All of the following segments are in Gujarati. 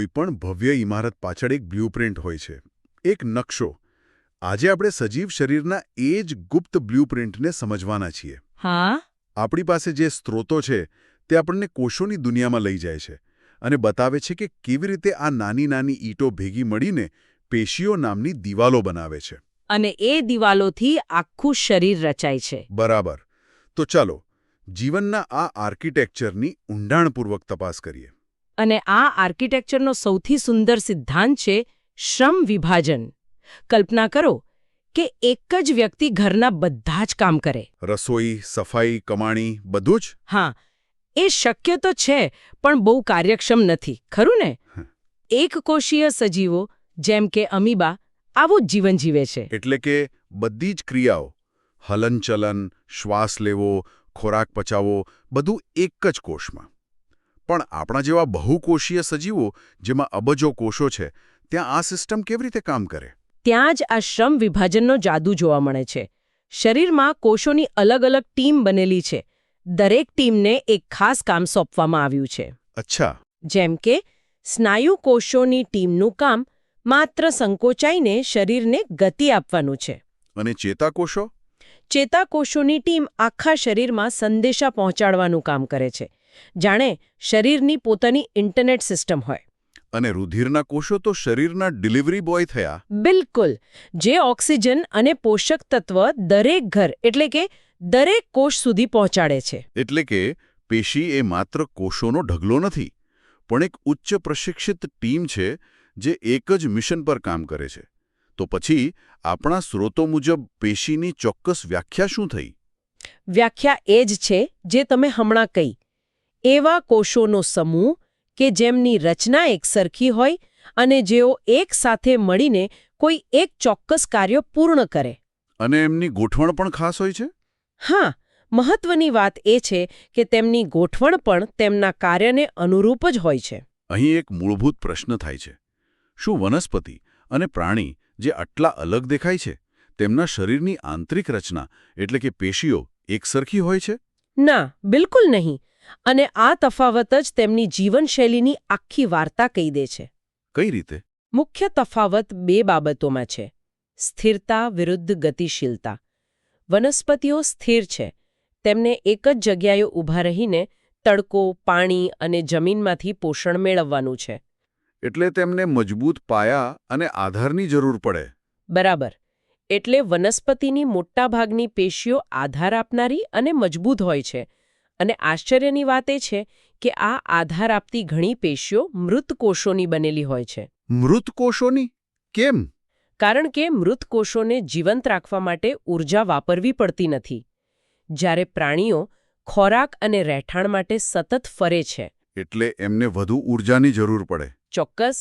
કોઈપણ ભવ્ય ઇમારત પાછળ એક બ્લ્યુપ્રિન્ટ હોય છે, એક નકશો. આજે આપણે સજીવ શરીરના એ જ ગુપ્ત બ્લ્યુપ્રિન્ટને સમજવાના છીએ. હા, આપણી પાસે જે સ્ત્રોતો છે તે આપણને કોષોની દુનિયામાં લઈ જાય છે અને બતાવે છે કે કેવી રીતે આ નાની નાની ઈંટો ભેગી મળીને પેશીઓ નામની દિવાલો બનાવે છે. અને એ દિવાલોથી આખું શરીર રચાય છે. બરાબર. તો ચાલો જીવનના આ આર્કિટેક્ચરની ઊંડાણપૂર્વક તપાસ કરીએ. અને આ આર્કિટેક્ચરનો સૌથી સુંદર સિદ્ધાંત છે શ્રમ વિભાજન. કલ્પના કરો કે એક જ વ્યક્તિ ઘરના બધા જ કામ કરે. રસોઈ, સફાઈ, કમાણી બધું જ? હા, એ શક્ય તો છે પણ બહુ કાર્યક્ષમ નથી, ખરું ને? એક કોષીય સજીવો જેમ કે અમીબા આવું જ જીવન જીવે છે. એટલે કે બધી જ ક્રિયાઓ, હલનચલન, શ્વાસ લેવો, ખોરાક પચાવવો, બધું એક જ કોષમાં. પણ આપણા જેવા બહુકોષીય સજીવો જેમાં અબજો કોષો છે ત્યાં આ સિસ્ટમ કેવી રીતે કામ કરે? ત્યાં જ આ શ્રમ વિભાજનનો જાદુ જોવા મળે છે. શરીરમાં કોષોની અલગ અલગ ટીમ બનેલી છે. દરેક ટીમને એક ખાસ કામ સોંપવામાં આવ્યું છે. અચ્છા. જેમ કે સ્નાયુ કોષોની ટીમનું કામ માત્ર સંકોચાઈને શરીરને ગતિ આપવાનું છે. અને ચેતાકોષો? ચેતાકોષોની ટીમ આખા શરીરમાં સંદેશા પહોંચાડવાનું કામ કરે છે. જાણે શરીરની પોતાની ઇન્ટરનેટ સિસ્ટમ હોય. અને રુધિરના કોષો તો શરીરના ડિલિવરી બોય થયા. બિલકુલ. જે ઓક્સિજન અને પોષક તત્વ દરેક ઘર એટલે કે દરેક કોષ સુધી પહોંચાડે છે. એટલે કે પેશી એ માત્ર કોષોનો ઢગલો નથી, પણ એક ઉચ્ચ પ્રશિક્ષિત ટીમ છે જે એક જ મિશન પર કામ કરે છે. તો પછી આપણા સ્ત્રોતો મુજબ પેશીની ચોક્કસ વ્યાખ્યા શું થઈ? વ્યાખ્યા એ જ છે જે તમે હમણાં કહી. એવા કોષોનો સમૂહ કે જેમની રચના એકસરખી હોય અને જેઓ એક સાથે મળીને કોઈ એક ચોક્કસ કાર્ય પૂર્ણ કરે. અને એમની ગોઠવણ પણ ખાસ હોય છે? હા, મહત્વની વાત એ છે કે તેમની ગોઠવણ પણ તેમના કાર્યને અનુરૂપ જ હોય છે. અહીં એક મૂળભૂત પ્રશ્ન થાય છે. શું વનસ્પતિ અને પ્રાણી જે આટલા અલગ દેખાય છે તેમના શરીરની આંતરિક રચના એટલે કે પેશીઓ એકસરખી હોય છે? ના, બિલકુલ નહીં. અને આ તફાવત જ તેમની જીવનશૈલીની આખી વાર્તા કહી દે છે. કઈ રીતે? મુખ્ય તફાવત બે બાબતોમાં છે: સ્થિરતા વિરુદ્ધ ગતિશીલતા. વનસ્પતિઓ સ્થિર છે. તેમને એક જ જગ્યાએ ઊભા રહીને તડકો, પાણી અને જમીનમાંથી પોષણ મેળવવાનું છે. એટલે તેમને મજબૂત પાયા અને આધારની જરૂર પડે. બરાબર. એટલે વનસ્પતિની મોટાભાગની પેશીઓ આધાર આપનારી અને મજબૂત હોય છે. અને આશ્ચર્યની વાત એ છે કે આ આધાર આપતી ઘણી પેશીઓ મૃત કોષોની બનેલી હોય છે. મૃત કોષોની? કેમ? કારણ કે મૃત કોષોને જીવંત રાખવા માટે ઊર્જા વાપરવી પડતી નથી. જ્યારે પ્રાણીઓ ખોરાક અને રહેઠાણ માટે સતત ફરે છે. એટલે એમને વધુ ઊર્જાની જરૂર પડે. ચોક્કસ.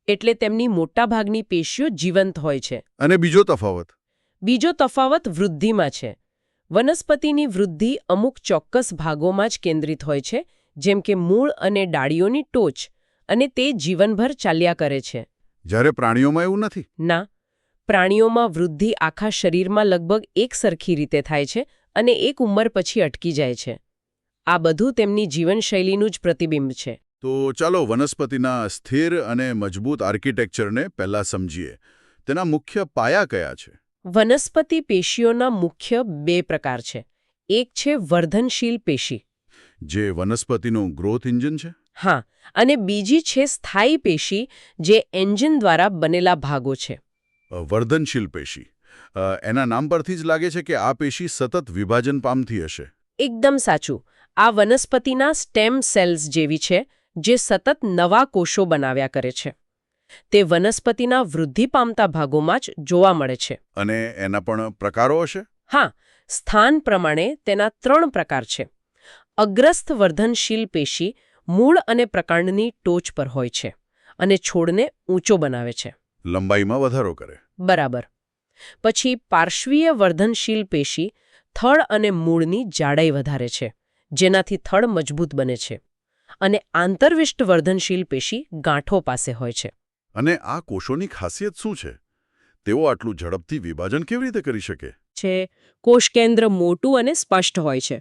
એટલે તેમની મોટાભાગની પેશીઓ જીવંત હોય છે. અને બીજો તફાવત? બીજો તફાવત વૃદ્ધિમાં છે. વનસ્પતિની વૃદ્ધિ અમુક ચોક્કસ ભાગોમાં જ કેન્દ્રિત હોય છે, જેમ કે મૂળ અને ડાળીઓની ટોચ, અને તે જીવનભર ચાલ્યા કરે છે. જ્યારે પ્રાણીઓમાં એવું નથી? ના, પ્રાણીઓમાં વૃદ્ધિ આખા શરીરમાં લગભગ એકસરખી રીતે થાય છે અને એક ઉંમર પછી અટકી જાય છે. આ બધું તેમની જીવનશૈલીનું જ પ્રતિબિંબ છે. તો ચાલો વનસ્પતિના સ્થિર અને મજબૂત આર્કિટેક્ચરને પહેલા સમજીએ. તેના મુખ્ય પાયા કયા છે? વનસ્પતિ પેશીઓના મુખ્ય બે પ્રકાર છે. એક છે વર્ધનશીલ પેશી, જે વનસ્પતિનું ગ્રોથ એન્જિન છે. હા, અને બીજી છે સ્થાયી પેશી, જે એન્જિન દ્વારા બનેલા ભાગો છે. વર્ધનશીલ પેશી. એના નામ પરથી જ લાગે છે કે આ પેશી સતત વિભાજન પામતી હશે. એકદમ સાચું. આ વનસ્પતિના સ્ટેમ સેલ્સ જેવી છે, જે સતત નવા કોષો બનાવ્યા કરે છે. તે વનસ્પતિના વૃદ્ધિ પામતા ભાગોમાં જ જોવા મળે છે. અને એના પણ પ્રકારો હશે? હા, સ્થાન પ્રમાણે તેના 3 પ્રકાર છે. અગ્રસ્થ વર્ધનશીલ પેશી મૂળ અને પ્રકાંડની ટોચ પર હોય છે અને છોડને ઊંચો બનાવે છે. લંબાઈમાં વધારો કરે. બરાબર. પછી પાર્શ્વીય વર્ધનશીલ પેશી થડ અને મૂળની જાડાઈ વધારે છે, જેનાથી થડ મજબૂત બને છે. અને આંતરવિષ્ટ વર્ધનશીલ પેશી ગાંઠો પાસે હોય છે. અને આ કોષોની ખાસિયત શું છે? તેઓ આટલું ઝડપથી વિભાજન કેવી રીતે કરી શકે? કોષ કેન્દ્ર મોટું અને સ્પષ્ટ હોય છે.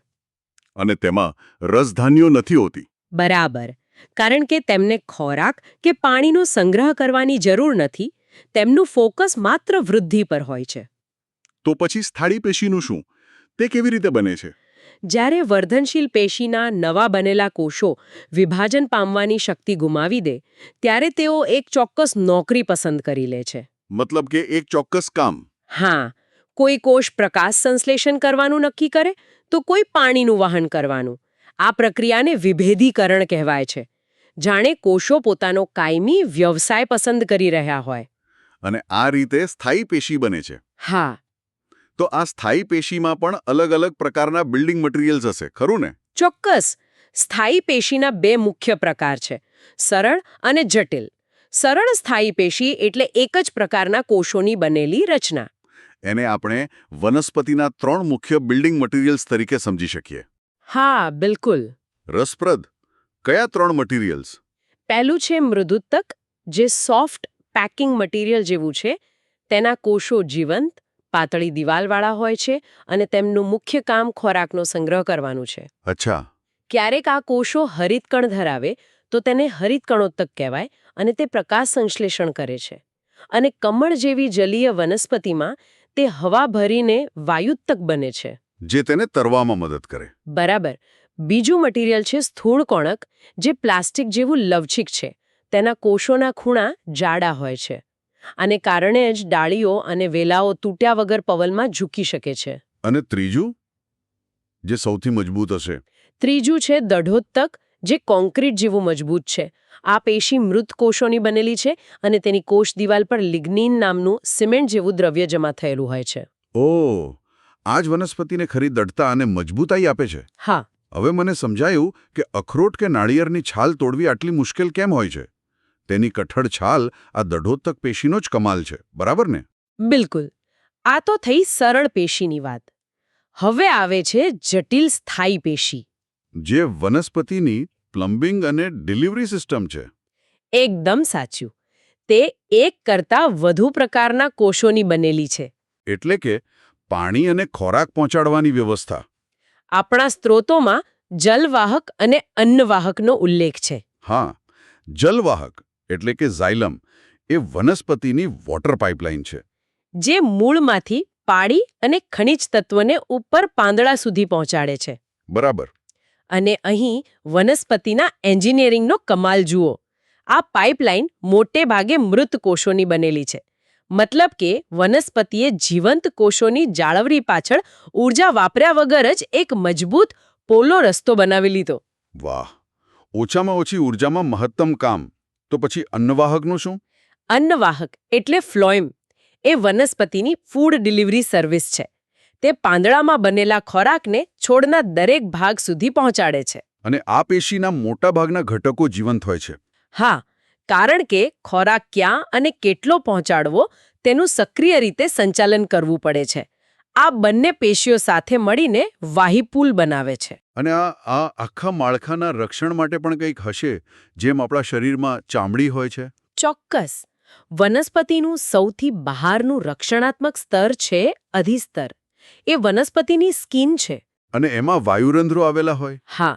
અને તેમાં રસધાનીઓ નથી હોતી. બરાબર. કારણ કે તેમને ખોરાક કે પાણીનો સંગ્રહ કરવાની જરૂર નથી. તેમનું ફોકસ માત્ર વૃદ્ધિ પર હોય છે. તો પછી સ્થાયી પેશીનું શું? તે કેવી રીતે બને છે? જ્યારે વર્ધનશીલ પેશીના નવા બનેલા કોષો વિભાજન પામવાની શક્તિ ગુમાવી દે ત્યારે તેઓ એક ચોક્કસ નોકરી પસંદ કરી લે છે. મતલબ કે એક ચોક્કસ કામ. હા, કોઈ કોષ પ્રકાશ સંશ્લેષણ કરવાનું નક્કી કરે તો કોઈ પાણીનું વહન કરવાનું. આ પ્રક્રિયાને વિભેદીકરણ કહેવાય છે. જાણે કોષો પોતાનો કાયમી વ્યવસાય પસંદ કરી રહ્યા હોય. અને આ રીતે સ્થાયી પેશી બને છે. હા, તો આ સ્થાયી પેશીમાં પણ અલગ-અલગ પ્રકારના બિલ્ડિંગ મટીરિયલ્સ હશે, ખરું ને? ચોક્કસ. સ્થાયી પેશીના બે મુખ્ય પ્રકાર છે, સરળ અને જટિલ. સરળ સ્થાયી પેશી એટલે એક જ પ્રકારના કોષોની બનેલી રચના. એને આપણે વનસ્પતિના 3 મુખ્ય બિલ્ડિંગ મટીરિયલ્સ તરીકે સમજી શકીએ. હા, બિલકુલ. રસપ્રદ. કયા 3 મટીરિયલ્સ? પહેલું છે મૃદુતક, જે સોફ્ટ પેકિંગ મટીરિયલ જેવું છે. તેના કોષો જીવંત, પાતળી દિવાલવાળા હોય છે અને તેમનું મુખ્ય કામ ખોરાકનો સંગ્રહ કરવાનું છે. અચ્છા. ક્યારેક આ કોષો હરિતકણ ધરાવે તો તેને હરિતકણોત્તક કહેવાય અને તે પ્રકાશ સંશ્લેષણ કરે છે. અને કમળ જેવી જલીય વનસ્પતિમાં તે હવા ભરીને વાયુત્તક બને છે. જે તેને તરવામાં મદદ કરે. બરાબર. બીજું મટીરિયલ છે સ્થૂળ કોણક, જે પ્લાસ્ટિક જેવું લવચીક છે. તેના કોષોના ખૂણા જાડા હોય છે. આને કારણે જ ડાળીઓ અને વેલાઓ તૂટ્યા વગર પવનમાં ઝૂકી શકે છે. અને ત્રીજું? જે સૌથી મજબૂત હશે. ત્રીજું છે દઢોત્તક, જે કોન્ક્રીટ જેવું મજબૂત છે. આ પેશી મૃત કોષોની બનેલી છે અને તેની કોષ દિવાલ પર લિગ્નિન નામનું સિમેન્ટ જેવું દ્રવ્ય જમા થયેલું હોય છે. ઓહ, આ જ વનસ્પતિને ખરી દઢતા અને મજબૂતાઈ આપે છે. હા, હવે મને સમજાયું કે અખરોટ કે નાળિયેરની છાલ તોડવી આટલી મુશ્કેલ કેમ હોય છે. તેની કઠણ છાલ આ દઢોત્તક પેશીનો જ કમાલ છે, બરાબર ને? બિલકુલ. આ તો થઈ સરળ પેશીની વાત. હવે આવે છે જટિલ સ્થાયી પેશી. જે વનસ્પતિની પ્લમ્બિંગ અને ડિલિવરી સિસ્ટમ છે. એકદમ સાચું. તે એક કરતાં વધુ પ્રકારના કોષોની બનેલી છે. એટલે કે પાણી અને ખોરાક પહોંચાડવાની વ્યવસ્થા. આપણા સ્ત્રોતોમાં જલવાહક અને અન્નવાહકનો ઉલ્લેખ છે. હા, જલવાહક એટલે કે ઝાયલમ એ વનસ્પતિની વોટર પાઇપલાઇન છે. જે મૂળમાંથી પાણી અને ખનિજ તત્વોને ઉપર પાંદડા સુધી પહોંચાડે છે. બરાબર. અને અહીં વનસ્પતિના એન્જિનિયરિંગનો કમાલ જુઓ. આ પાઇપલાઇન મોટે ભાગે મૃત કોષોની બનેલી છે. મતલબ કે વનસ્પતિએ જીવંત કોષોની જાળવણી પાછળ ઊર્જા વાપર્યા વગર જ એક મજબૂત પોલો રસ્તો બનાવી લીધો. વાહ! ઓછામાં ઓછી ઊર્જામાં મહત્તમ કામ. તો પછી અન્નવાહકનું શું? અન્નવાહક એટલે ફ્લોએમ એ વનસ્પતિની ફૂડ ડિલિવરી સર્વિસ છે. તે પાંદડામાં બનેલા ખોરાકને છોડના દરેક ભાગ સુધી પહોંચાડે છે. અને આ પેશીના મોટાભાગના ઘટકો જીવંત હોય છે. હા, કારણ કે ખોરાક ક્યાં અને કેટલો પહોંચાડવો તેનું સક્રિય રીતે સંચાલન કરવું પડે છે. આ બંને પેશીઓ સાથે મળીને વાહિપુલ બનાવે છે. અને આ આખા માળખાના રક્ષણ માટે પણ કંઈક હશે, જેમ આપણા શરીરમાં ચામડી હોય છે. ચોક્કસ. વનસ્પતિનું સૌથી બહારનું રક્ષણાત્મક સ્તર છે અધિસ્તર. એ વનસ્પતિની સ્કિન છે. અને એમાં વાયુરંધ્રો આવેલા હોય. હા,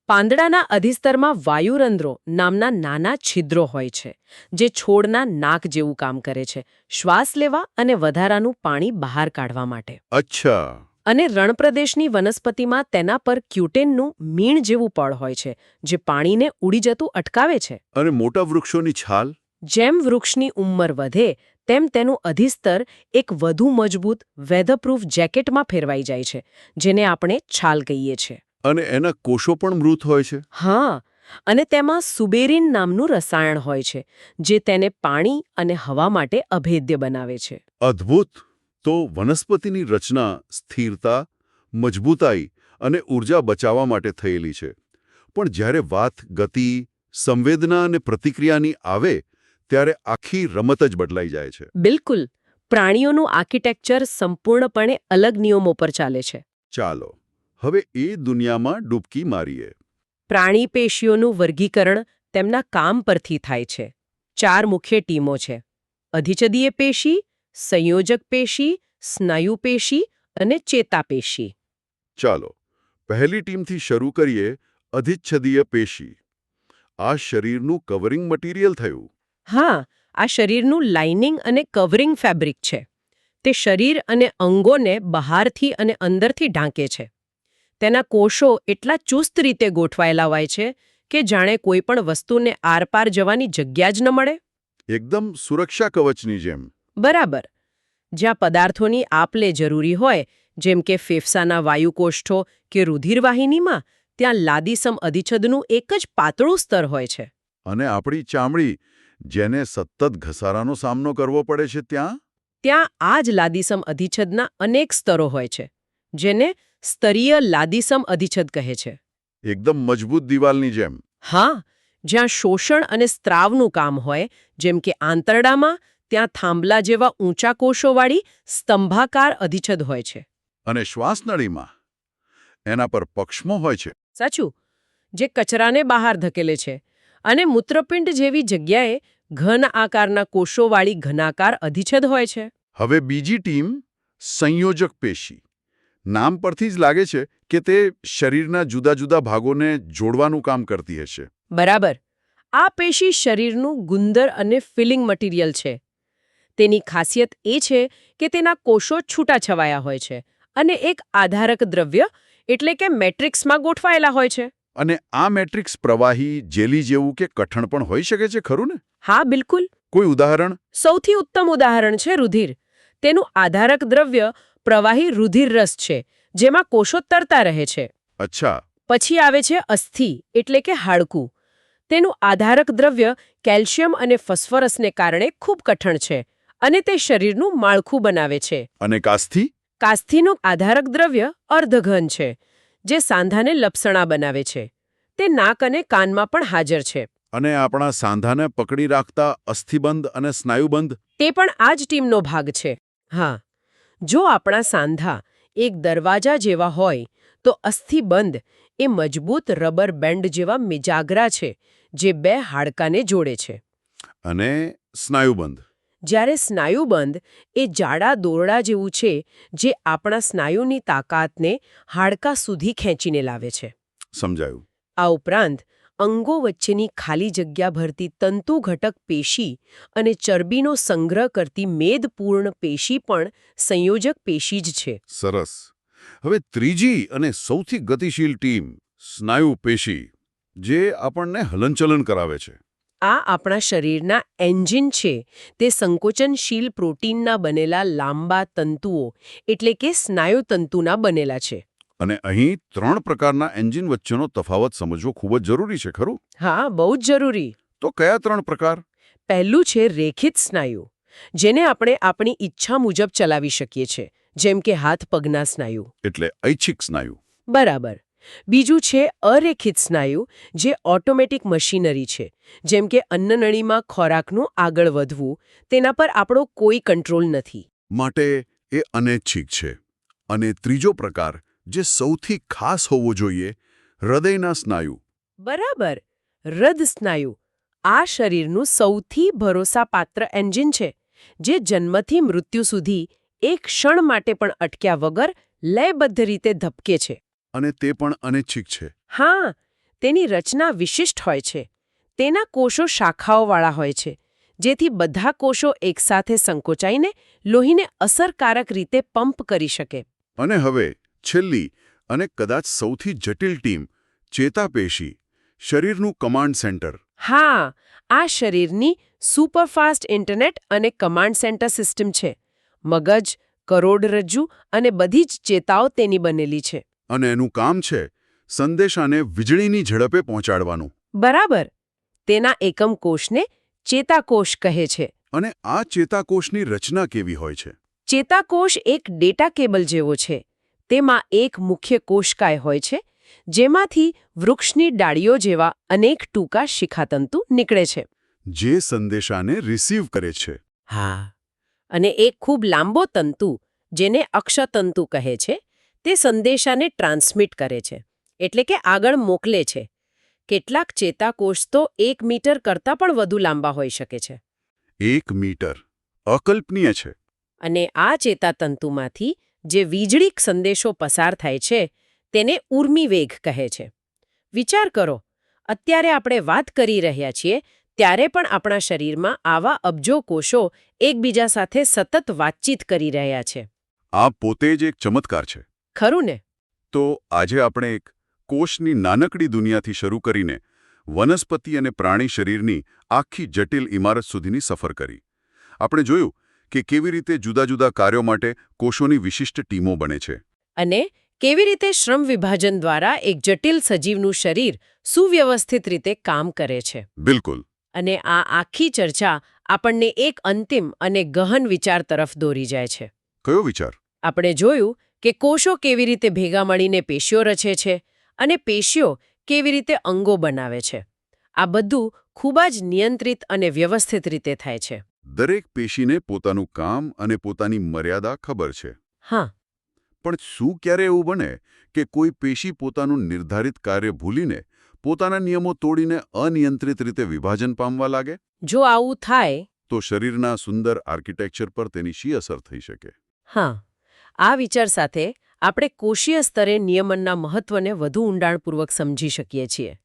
પાંદડાના અધિસ્તરમાં વાયુરંધ્રો નામના નાના છિદ્રો હોય છે, જે છોડના નાક જેવું કામ કરે છે, શ્વાસ લેવા અને વધારાનું પાણી બહાર કાઢવા માટે. અચ્છા. અને રણપ્રદેશની વનસ્પતિમાં તેના પર ક્યુટેનનું મીણ જેવું પડ હોય છે, જે પાણીને ઉડી જતું અટકાવે છે. અને મોટા વૃક્ષોની છાલ? જેમ વૃક્ષની ઉંમર વધે તેમ તેનું અધિસ્તર એક વધુ મજબૂત વેધરપ્રૂફ જેકેટમાં ફેરવાઈ જાય છે, જેને આપણે છાલ કહીએ છીએ. અને એના કોષો પણ મૃત હોય છે. હા, અને તેમાં સુબેરિન નામનું રસાયણ હોય છે, જે તેને પાણી અને હવા માટે અભેદ્ય બનાવે છે. અદ્ભુત. તો વનસ્પતિની રચના સ્થિરતા, મજબૂતાઈ અને ઊર્જા બચાવવા માટે થયેલી છે. પણ જ્યારે વાત ગતિ, સંવેદના અને પ્રતિક્રિયાની આવે ત્યારે આખી રમત જ બદલાઈ જાય છે. બિલકુલ. પ્રાણીઓનું આર્કિટેક્ચર સંપૂર્ણપણે અલગ નિયમો પર ચાલે છે. ચાલો હવે એ દુનિયામાં ડૂબકી મારીએ. પ્રાણી પેશીઓનું વર્ગીકરણ તેમના કામ પરથી થાય છે. 4 મુખ્ય ટીમો છે: અધિચ્છદીય પેશી, સંયોજક પેશી, સ્નાયુ પેશી અને ચેતાપેશી. ચાલો પહેલી ટીમથી શરૂ કરીએ. અધિચ્છદીય પેશી. આ શરીરનું કવરિંગ મટીરિયલ થયું. હા, આ શરીરનું લાઇનિંગ અને કવરિંગ ફેબ્રિક છે. તે શરીર અને અંગોને બહારથી અને અંદરથી ઢાંકે છે. તેના કોષો એટલા ચુસ્ત રીતે ગોઠવાયેલા હોય છે કે જાણે કોઈ પણ વસ્તુને આરપાર જવાની જગ્યા જ ન મળે. એકદમ સુરક્ષા કવચની જેમ. બરાબર. જ્યાં પદાર્થોની આપ-લે જરૂરી હોય, જેમ કે ફેફસાના વાયુકોષ્ઠો કે રુધિરવાહિનીમાં, ત્યાં લાદીસમ અધિચ્છદનું એક જ પાતળું સ્તર હોય છે. અને આપણી ચામડી, જેને સતત ઘસારાનો સામનો કરવો પડે છે, ત્યાં આ જ લાદીસમ અધિચ્છદના અનેક સ્તરો હોય છે, જેને સ્તરીય લાદીસમ અધિચ્છદ કહે છે. એકદમ મજબૂત દિવાલની જેમ. હા, જ્યાં શોષણ અને સ્ત્રાવનું કામ હોય, જેમ કે આંતરડામાં, ત્યાં થાંભલા જેવા ઊંચા કોષોવાળી સ્તંભાકાર અધિચ્છદ હોય છે. અને શ્વાસનળીમાં એના પર પક્ષમો હોય છે. સાચું, જે કચરાને બહાર ધકેલે છે. અને મૂત્રપિંડ જેવી જગ્યાએ ઘન આકારના કોષોવાળી ઘનાકાર અધિચ્છદ હોય છે. હવે બીજી ટીમ, સંયોજક પેશી. નામ પરથી જ લાગે છે કે તે શરીરના જુદા જુદા ભાગોને જોડવાનું કામ કરતી હશે. બરાબર. આ પેશી શરીરનું ગુંદર અને ફિલિંગ મટીરિયલ છે. તેની ખાસિયત એ છે કે તેના કોષો છૂટાછવાયા હોય છે અને એક આધારક દ્રવ્ય એટલે કે મેટ્રિક્સમાં ગોઠવાયેલા હોય છે. અને આ મેટ્રિક્સ પ્રવાહી, જેલી જેવું કે કઠણ પણ હોઈ શકે છે, ખરું ને? હા, બિલકુલ. કોઈ ઉદાહરણ? સૌથી ઉત્તમ ઉદાહરણ છે રુધિર. તેનું આધારક દ્રવ્ય પ્રવાહી રુધિર રસ છે, જેમાં કોષો તરતા રહે છે. અચ્છા. પછી આવે છે અસ્થિ એટલે કે હાડકું. તેનું આધારક દ્રવ્ય કેલ્શિયમ અને ફોસ્ફરસને કારણે ખૂબ કઠણ છે અને તે શરીરનું માળખું બનાવે છે. અને કાસ્થિ? કાસ્થિનું આધારક દ્રવ્ય અર્ધઘન છે, જે સાંધાને લપસણા બનાવે છે. તે નાક અને કાનમાં પણ હાજર છે. અને આપણા સાંધાને પકડી રાખતા અસ્થિબંધ અને સ્નાયુબંધ? તે પણ આ જ ટીમનો ભાગ છે. હા, જો આપણા સાંધા એક દરવાજા જેવા હોય, તો અસ્થિબંધ એ મજબૂત રબર બેન્ડ જેવા મિજાગરા છે, જે બે હાડકાને જોડે છે. અને સ્નાયુબંધ? જ્યારે સ્નાયુબંધ એ જાડા દોરડા જેવું છે, જે આપણા સ્નાયુની તાકાતને હાડકાં સુધી ખેંચીને લાવે છે. સમજાયું. આ ઉપરાંત અંગો વચ્ચેની ખાલી જગ્યા ભરતી તંતુ ઘટક પેશી અને ચરબીનો સંગ્રહ કરતી મેદપૂર્ણ પેશી પણ સંયોજક પેશી જ છે. સરસ. હવે ત્રીજી અને સૌથી ગતિશીલ ટીમ, સ્નાયુ પેશી, જે આપણને હલનચલન કરાવે છે. આ આપણા શરીરના એન્જિન છે. તે સંકોચનશીલ પ્રોટીનના બનેલા લાંબા તંતુઓ એટલે કે સ્નાયુતંતુના બનેલા છે. અને અહીં 3 પ્રકારના એન્જિન વચ્ચેનો તફાવત સમજવો ખૂબ જ જરૂરી છે, ખરું? હા, બહુ જ જરૂરી. તો કયા 3 પ્રકાર? પહેલું છે રેખિત સ્નાયુ, જેને આપણે આપણી ઈચ્છા મુજબ ચલાવી શકીએ છીએ, જેમ કે હાથ પગના સ્નાયુ. એટલે ઐચ્છિક સ્નાયુ. બરાબર. બીજું છે અરેખિત સ્નાયુ, જે ઓટોમેટિક મશીનરી છે, જેમ કે અન્નનળીમાં ખોરાકનું આગળ વધવું. તેના પર આપણો કોઈ કંટ્રોલ નથી. માટે એ અનૈચ્છિક છે. અને ત્રીજો પ્રકાર, જે સૌથી ખાસ હોવો જોઈએ, હૃદયના સ્નાયુ. બરાબર. હૃદ સ્નાયુ આ શરીરનું સૌથી ભરોસાપાત્ર એન્જિન છે, જે જન્મથી મૃત્યુ સુધી એક ક્ષણ માટે પણ અટક્યા વગર લયબદ્ધ રીતે ધબકે છે. અને તે પણ અનૈચ્છિક છે. હા, તેની રચના વિશિષ્ટ હોય છે. તેના કોષો શાખાઓવાળા હોય છે, જેથી બધા કોષો એકસાથે સંકોચાઈને લોહીને અસરકારક રીતે પંપ કરી શકે. અને હવે છેલ્લી અને કદાચ સૌથી જટિલ ટીમ, ચેતાપેશી, શરીરનું કમાન્ડ સેન્ટર. હા, આ શરીરની સુપરફાસ્ટ ઇન્ટરનેટ અને કમાન્ડ સેન્ટર સિસ્ટમ છે. મગજ, કરોડરજ્જુ અને બધી જ ચેતાઓ તેની બનેલી છે. અને એનું કામ છે સંદેશાને વીજળીની ઝડપે પહોંચાડવાનું. બરાબર. તેના એકમ કોષને ચેતાકોષ કહે છે. અને આ ચેતાકોષની રચના કેવી હોય છે? ચેતાકોષ એક ડેટા કેબલ જેવો છે. તેમાં એક મુખ્ય કોષકાય હોય છે, જેમાંથી વૃક્ષની ડાળીઓ જેવા અનેક ટૂંકા શિખાતંતુ નીકળે છે. જે સંદેશાને રિસીવ કરે છે. હા. અને એક ખૂબ લાંબો તંતુ, જેને અક્ષતંતુ કહે છે, તે સંદેશાને ટ્રાન્સમિટ કરે છે, એટલે કે આગળ મોકલે છે. કેટલાક ચેતાકોષ તો 1 મીટર કરતાં પણ વધુ લાંબા હોઈ શકે છે. 1 મીટર? અકલ્પનીય છે. અને આ ચેતાતંતુમાંથી જે વીજળીક સંદેશો પસાર થાય છે, તેને ઉર્મિવેગ કહે છે. વિચાર કરો, અત્યારે આપણે વાત કરી રહ્યા છીએ ત્યારે પણ આપણા શરીરમાં આવા અબજો કોષો એકબીજા સાથે સતત વાતચીત કરી રહ્યા છે. આ પોતે જ એક ચમત્કાર છે. ખરું ને? તો આજે આપણે એક કોષની નાનકડી દુનિયાથી શરૂ કરીને વનસ્પતિ અને પ્રાણી શરીરની આખી જટિલ ઇમારત સુધીની સફર કરી. આપણે જોયું કે કેવી રીતે જુદા જુદા કાર્યો માટે કોષોની વિશિષ્ટ ટીમો બને છે. અને કેવી રીતે શ્રમ વિભાજન દ્વારા એક જટિલ સજીવનું શરીર સુવ્યવસ્થિત રીતે કામ કરે છે. બિલકુલ. અને આ આખી ચર્ચા આપણને એક અંતિમ અને ગહન વિચાર તરફ દોરી જાય છે. કયો વિચાર? આપણે જોયું કે કોષો કેવી રીતે ભેગા મળીને પેશીઓ રચે છે અને પેશીઓ કેવી રીતે અંગો બનાવે છે. આ બધું ખૂબ જ નિયંત્રિત અને વ્યવસ્થિત રીતે થાય છે. દરેક પેશીને પોતાનું કામ અને પોતાની મર્યાદા ખબર છે. હા. પણ શું ક્યારે એવું બને કે કોઈ પેશી પોતાનું નિર્ધારિત કાર્ય ભૂલીને પોતાના નિયમો તોડીને અનિયંત્રિત રીતે વિભાજન પામવા લાગે? જો આવું થાય તો શરીરના સુંદર આર્કિટેક્ચર પર તેની શી અસર થઈ શકે? હા, આ વિચાર સાથે આપણે કોષીય સ્તરે નિયમનના મહત્વને વધુ ઊંડાણપૂર્વક સમજી શકીએ છીએ.